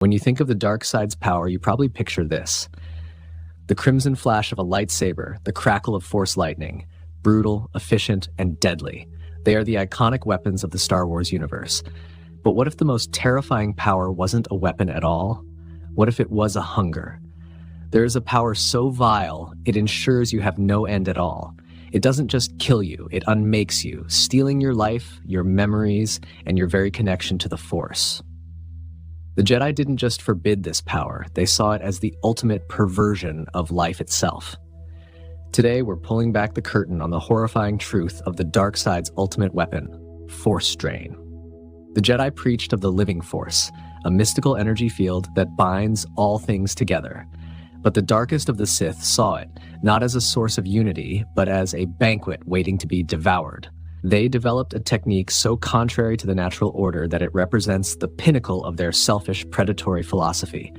When you think of the dark side's power, you probably picture this. The crimson flash of a lightsaber, the crackle of force lightning. Brutal, efficient, and deadly. They are the iconic weapons of the Star Wars universe. But what if the most terrifying power wasn't a weapon at all? What if it was a hunger? There is a power so vile, it ensures you have no end at all. It doesn't just kill you, it unmakes you, stealing your life, your memories, and your very connection to the Force. The Jedi didn't just forbid this power, they saw it as the ultimate perversion of life itself. Today, we're pulling back the curtain on the horrifying truth of the dark side's ultimate weapon, Force drain. The Jedi preached of the living Force, a mystical energy field that binds all things together. But the darkest of the Sith saw it, not as a source of unity, but as a banquet waiting to be devoured. They developed a technique so contrary to the natural order that it represents the pinnacle of their selfish, predatory philosophy.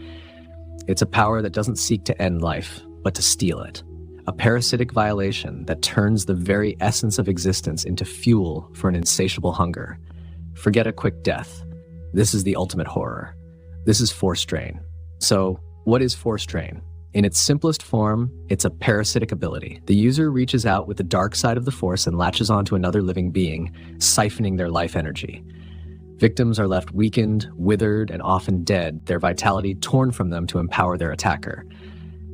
It's a power that doesn't seek to end life, but to steal it. A parasitic violation that turns the very essence of existence into fuel for an insatiable hunger. Forget a quick death. This is the ultimate horror. This is Force drain. So, what is Force drain? In its simplest form, it's a parasitic ability. The user reaches out with the dark side of the Force and latches onto another living being, siphoning their life energy. Victims are left weakened, withered, and often dead, their vitality torn from them to empower their attacker.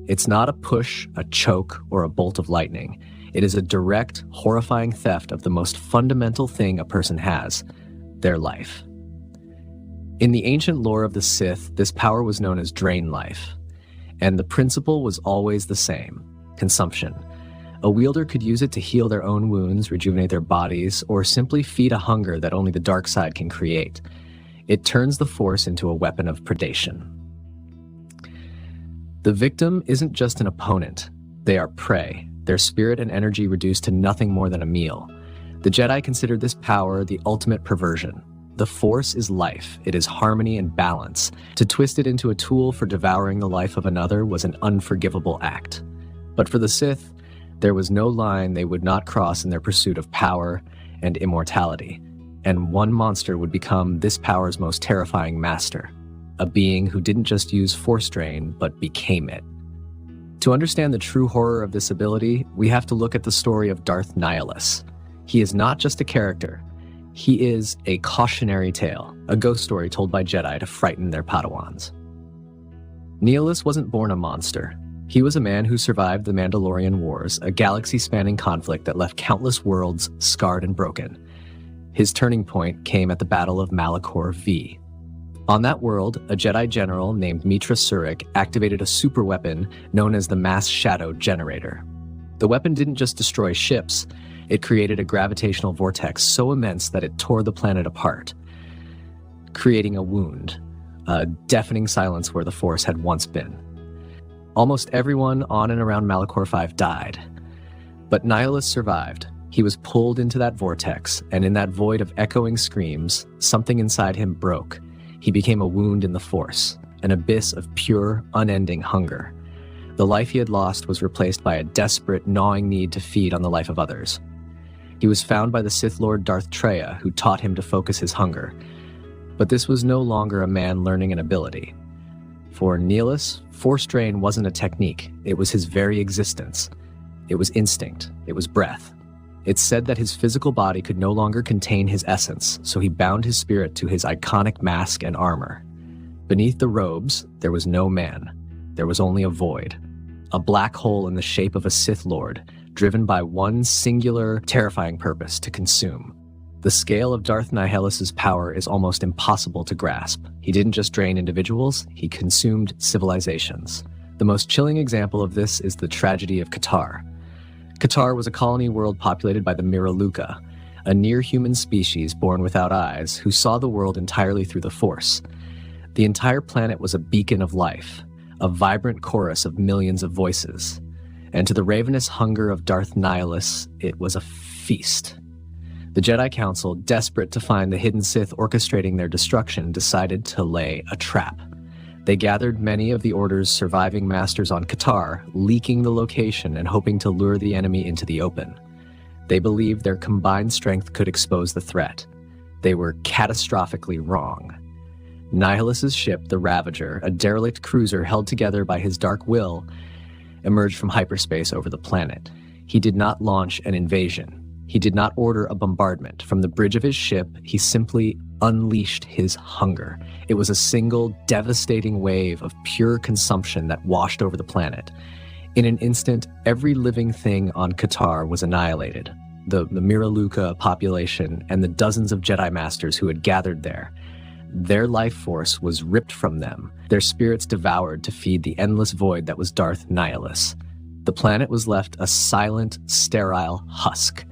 It's not a push, a choke, or a bolt of lightning. It is a direct, horrifying theft of the most fundamental thing a person has, their life. In the ancient lore of the Sith, this power was known as drain life. And the principle was always the same, consumption. A wielder could use it to heal their own wounds, rejuvenate their bodies, or simply feed a hunger that only the dark side can create. It turns the Force into a weapon of predation. The victim isn't just an opponent, they are prey, their spirit and energy reduced to nothing more than a meal. The Jedi considered this power the ultimate perversion. The Force is life, it is harmony and balance. To twist it into a tool for devouring the life of another was an unforgivable act. But for the Sith, there was no line they would not cross in their pursuit of power and immortality. And one monster would become this power's most terrifying master. A being who didn't just use Force drain, but became it. To understand the true horror of this ability, we have to look at the story of Darth Nihilus. He is not just a character. He is a cautionary tale, a ghost story told by Jedi to frighten their Padawans. Nihilus wasn't born a monster. He was a man who survived the Mandalorian Wars, a galaxy-spanning conflict that left countless worlds scarred and broken. His turning point came at the Battle of Malachor V. On that world, a Jedi general named Mitra Surik activated a superweapon known as the Mass Shadow Generator. The weapon didn't just destroy ships, it created a gravitational vortex so immense that it tore the planet apart, creating a wound, a deafening silence where the Force had once been. Almost everyone on and around Malachor V died, but Nihilus survived. He was pulled into that vortex, and in that void of echoing screams, something inside him broke. He became a wound in the Force, an abyss of pure, unending hunger. The life he had lost was replaced by a desperate, gnawing need to feed on the life of others. He was found by the Sith Lord Darth Traya, who taught him to focus his hunger. But this was no longer a man learning an ability. For Nihilus, Force drain wasn't a technique, it was his very existence. It was instinct, it was breath. It said that his physical body could no longer contain his essence, so he bound his spirit to his iconic mask and armor. Beneath the robes, there was no man. There was only a void. A black hole in the shape of a Sith Lord, driven by one singular, terrifying purpose: to consume. The scale of Darth Nihilus's power is almost impossible to grasp. He didn't just drain individuals, he consumed civilizations. The most chilling example of this is the tragedy of Katarr. Katarr was a colony world populated by the Miraluka, a near-human species born without eyes who saw the world entirely through the Force. The entire planet was a beacon of life, a vibrant chorus of millions of voices. And to the ravenous hunger of Darth Nihilus, it was a feast. The Jedi Council, desperate to find the hidden Sith orchestrating their destruction, decided to lay a trap. They gathered many of the Order's surviving masters on Katarr, leaking the location and hoping to lure the enemy into the open. They believed their combined strength could expose the threat. They were catastrophically wrong. Nihilus's ship, the Ravager, a derelict cruiser held together by his dark will, emerged from hyperspace over the planet. He did not launch an invasion. He did not order a bombardment. From the bridge of his ship, he simply unleashed his hunger. It was a single, devastating wave of pure consumption that washed over the planet. In an instant, every living thing on Katarr was annihilated. The Miraluka population and the dozens of Jedi Masters who had gathered there. Their life force was ripped from them, their spirits devoured to feed the endless void that was Darth Nihilus. The planet was left a silent, sterile husk.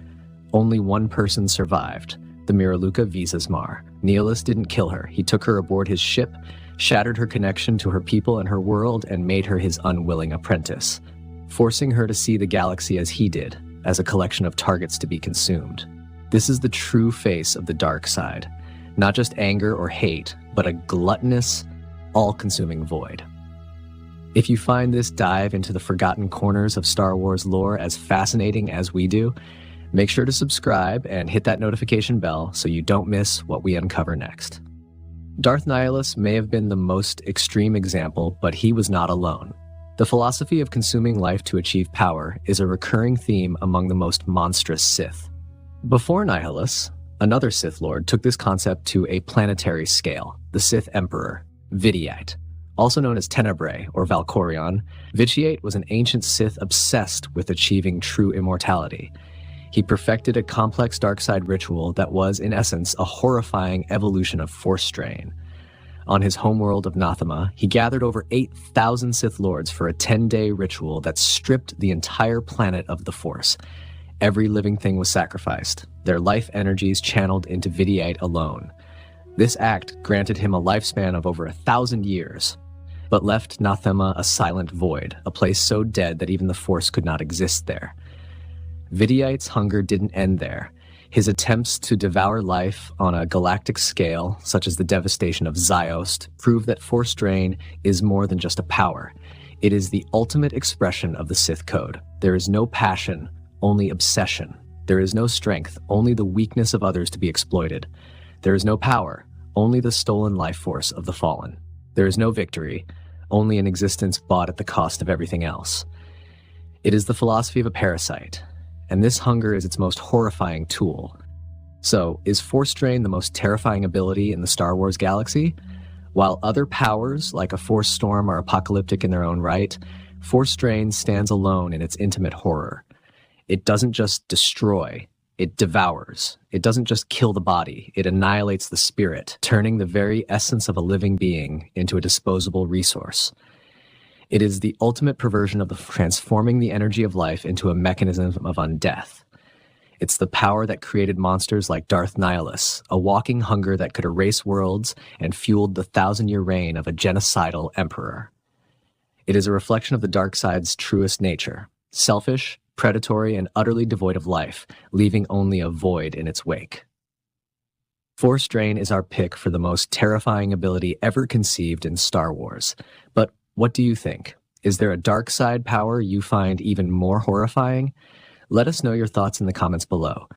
Only one person survived, the Miraluka Visasmar. Nihilus didn't kill her. He took her aboard his ship, shattered her connection to her people and her world, and made her his unwilling apprentice, forcing her to see the galaxy as he did, as a collection of targets to be consumed. This is the true face of the dark side. Not just anger or hate, but a gluttonous, all-consuming void. If you find this dive into the forgotten corners of Star Wars lore as fascinating as we do, make sure to subscribe and hit that notification bell so you don't miss what we uncover next. Darth Nihilus may have been the most extreme example, but he was not alone. The philosophy of consuming life to achieve power is a recurring theme among the most monstrous Sith. Before Nihilus, another Sith Lord took this concept to a planetary scale, the Sith Emperor, Vitiate. Also known as Tenebrae or Valkorion, Vitiate was an ancient Sith obsessed with achieving true immortality. He perfected a complex dark side ritual that was, in essence, a horrifying evolution of Force strain. On his homeworld of Nathema, he gathered over 8,000 Sith Lords for a 10-day ritual that stripped the entire planet of the Force. Every living thing was sacrificed, their life energies channeled into Vitiate alone. This act granted him a lifespan of over 1,000 years, but left Nathema a silent void, a place so dead that even the Force could not exist there. Vitiate's hunger didn't end there. His attempts to devour life on a galactic scale, such as the devastation of Ziost, prove that Force drain is more than just a power. It is the ultimate expression of the Sith Code. There is no passion, only obsession. There is no strength, only the weakness of others to be exploited. There is no power, only the stolen life force of the fallen. There is no victory, only an existence bought at the cost of everything else. It is the philosophy of a parasite, and this hunger is its most horrifying tool. So, is Force drain the most terrifying ability in the Star Wars galaxy? While other powers, like a Force storm, are apocalyptic in their own right, Force drain stands alone in its intimate horror. It doesn't just destroy, it devours. It doesn't just kill the body, it annihilates the spirit, turning the very essence of a living being into a disposable resource. It is the ultimate perversion of transforming the energy of life into a mechanism of undeath. It's the power that created monsters like Darth Nihilus, a walking hunger that could erase worlds and fueled the 1,000-year reign of a genocidal emperor. It is a reflection of the dark side's truest nature, selfish, predatory, and utterly devoid of life, leaving only a void in its wake. Force drain is our pick for the most terrifying ability ever conceived in Star Wars. But what do you think? Is there a dark side power you find even more horrifying? Let us know your thoughts in the comments below.